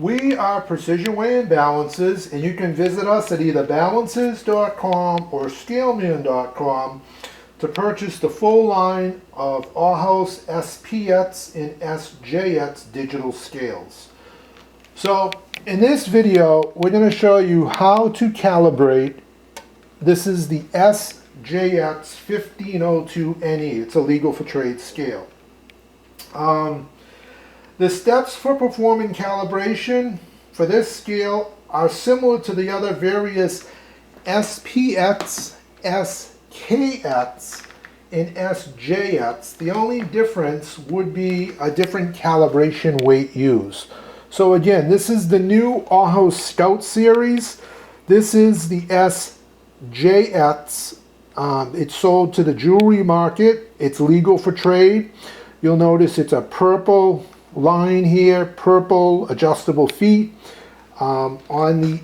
We are Precision Weigh and Balances, and you can visit us at either balances.com or scaleman.com to purchase the full line of Ohaus SPX and SJX digital scales. So in this video, we're going to show you how to calibrate. This is the SJX1502 NE. It's a legal for trade scale. The steps for performing calibration for this scale are similar to the other various SPX, SKX, and SJX. The only difference would be a different calibration weight used. So again, this is the new Ohaus Scout series. This is the SJX. It's sold to the jewelry market. It's legal for trade. You'll notice it's a purple line here, purple adjustable feet. On the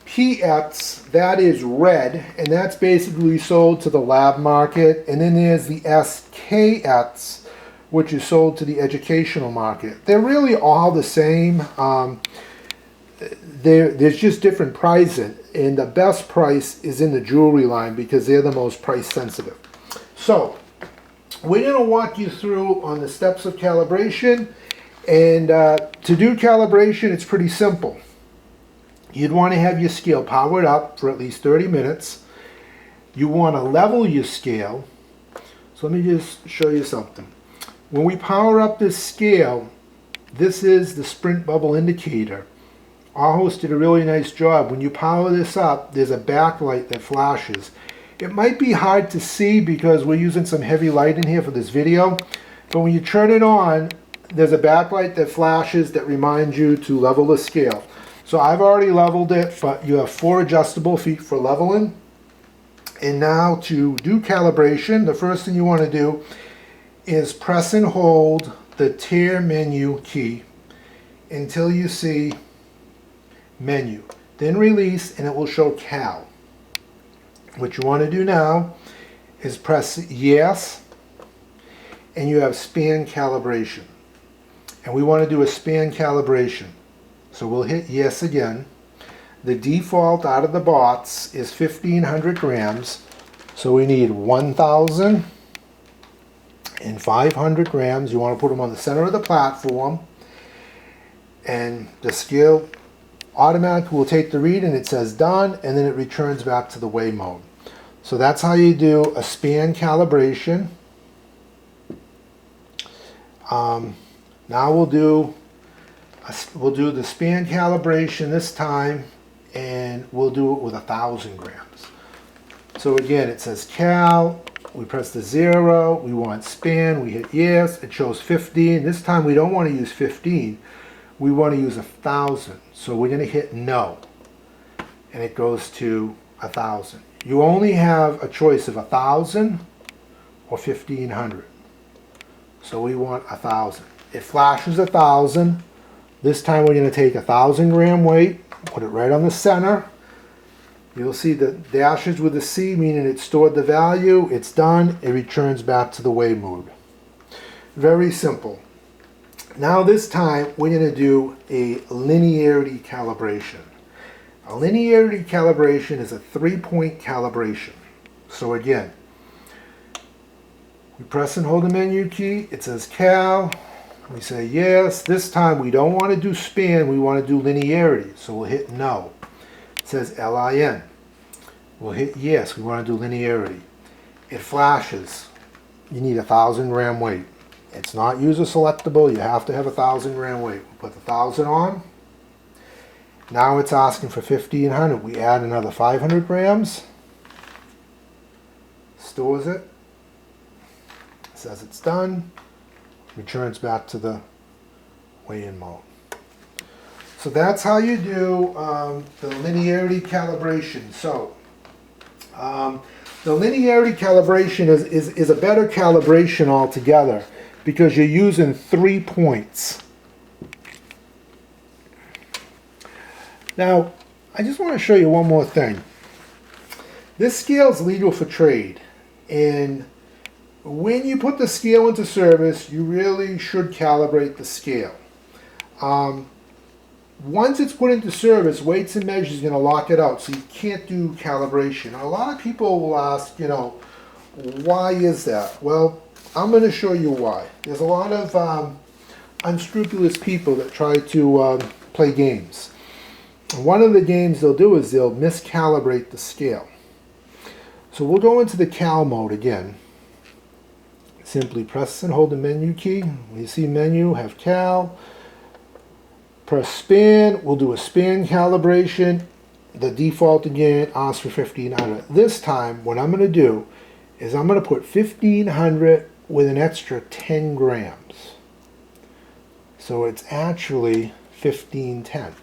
SPX, that is red, and that's basically sold to the lab market. And then there's the SKX, which is sold to the educational market. They're really all the same. There's just different pricing, and the best price is in the jewelry line because they're the most price sensitive. So we're going to walk you through on the steps of calibration, and to do calibration, it's pretty simple. You'd want to have your scale powered up for at least 30 minutes. You want to level your scale. So let me just show you something. When we power up this scale, this is the sprint bubble indicator. Ohaus did a really nice job. When you power this up, there's a backlight that flashes. It might be hard to see because we're using some heavy light in here for this video, but when you turn it on, there's a backlight that flashes that reminds you to level the scale. So I've already leveled it, but you have 4 adjustable feet for leveling. And now to do calibration, the first thing you want to do is press and hold the tier menu key until you see menu. Then release and it will show cal. What you want to do now is press yes, and you have span calibration. And we want to do a span calibration. So we'll hit yes again. The default out of the box is 1,500 grams. So we need 1,000 and 500 grams. You want to put them on the center of the platform. And the scale automatically will take the read, and it says done, and then it returns back to the weigh mode. So that's how you do a span calibration. Now we'll do the span calibration this time, and we'll do it with 1,000 grams. So again, it says cal. We press the 0. We want span. We hit yes. It shows 15. This time we don't want to use 15. We want to use 1,000. So we're going to hit no, and it goes to 1,000. You only have a choice of 1,000 or 1,500. So we want 1,000. It flashes 1,000. This time we're going to take 1,000 gram weight, put it right on the center. You'll see the dashes with a C, meaning it stored the value. It's done. It returns back to the weigh mode. Very simple. Now this time we're going to do a linearity calibration. A linearity calibration is a 3-point calibration. So again, we press and hold the menu key. It says cal. We say yes. This time we don't want to do span. We want to do linearity. So we'll hit no. It says LIN. We'll hit yes. We want to do linearity. It flashes. You need 1,000 gram weight. It's not user selectable. You have to have 1,000 gram weight. We'll put the 1,000 on. Now it's asking for 1,500. We add another 500 grams. Stores it. Says it's done. Returns back to the weigh-in mode. So that's how you do the linearity calibration. So the linearity calibration is a better calibration altogether because you're using 3 points. Now, I just want to show you one more thing. This scale is legal for trade, and when you put the scale into service, you really should calibrate the scale. Once it's put into service, weights and measures is going to lock it out, so you can't do calibration. And a lot of people will ask, you know, why is that? Well, I'm going to show you why. There's a lot of unscrupulous people that try to play games. And one of the games they'll do is they'll miscalibrate the scale. So we'll go into the cal mode again. Simply press and hold the menu key. When you see menu, have cal. Press span, we'll do a span calibration. The default again asks for 1500. This time, what I'm going to do is I'm going to put 1500 with an extra 10 grams. So it's actually 1510.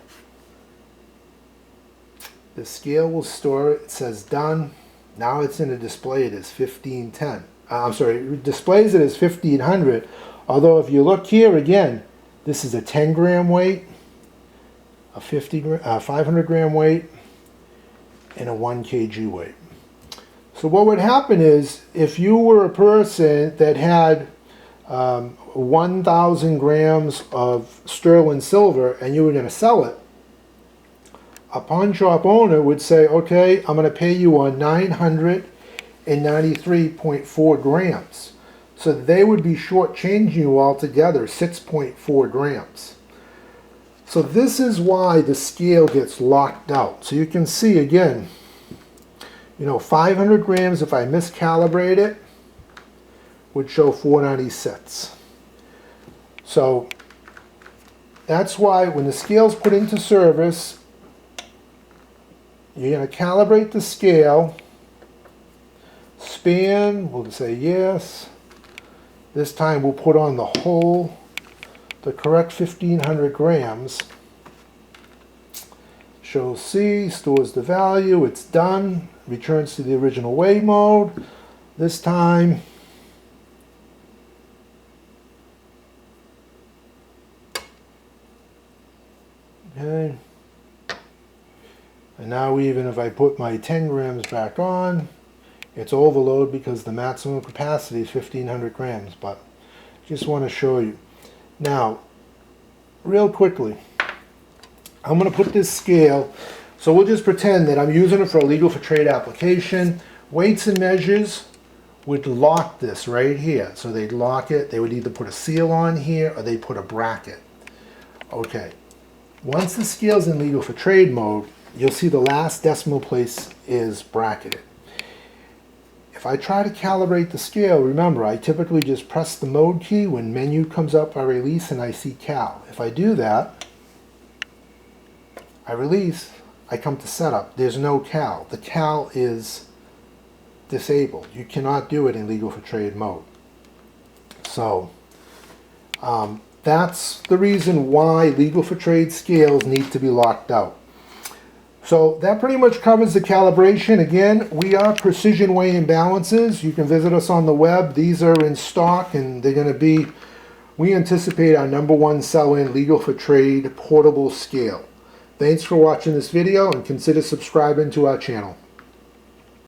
The scale will store it. It says done. Now it's going to display it as 1510. I'm sorry, it displays it as 1500. Although if you look here again, this is a 10 gram weight, a 500 gram weight, and a 1 kg weight. So what would happen is, if you were a person that had 1,000 grams of sterling silver and you were going to sell it, a pawn shop owner would say, okay, I'm going to pay you on 993.4 grams. So they would be shortchanging you altogether 6.4 grams. So this is why the scale gets locked out. So you can see again, you know, 500 grams, if I miscalibrate it, would show 496. So that's why when the scale's put into service, you're going to calibrate the scale, span, we'll say yes. This time we'll put on the whole, the correct 1500 grams. Shows C, stores the value, it's done, returns to the original weigh mode. This time, okay. And now even if I put my 10 grams back on, it's overload because the maximum capacity is 1500 grams, but just want to show you. Now, real quickly, I'm going to put this scale, so we'll just pretend that I'm using it for a legal for trade application. Weights and measures would lock this right here. So they'd lock it, they would either put a seal on here or they put a bracket. Okay, once the scale's in legal for trade mode, you'll see the last decimal place is bracketed. If I try to calibrate the scale, remember, I typically just press the mode key. When menu comes up, I release and I see cal. If I do that, I release, I come to setup. There's no cal. The cal is disabled. You cannot do it in legal for trade mode. So that's the reason why legal for trade scales need to be locked out. So that pretty much covers the calibration. Again, we are Precision Weigh and Balances. You can visit us on the web. These are in stock and they're going to be, we anticipate, our #1 sell-in legal for trade portable scale. Thanks for watching this video and consider subscribing to our channel.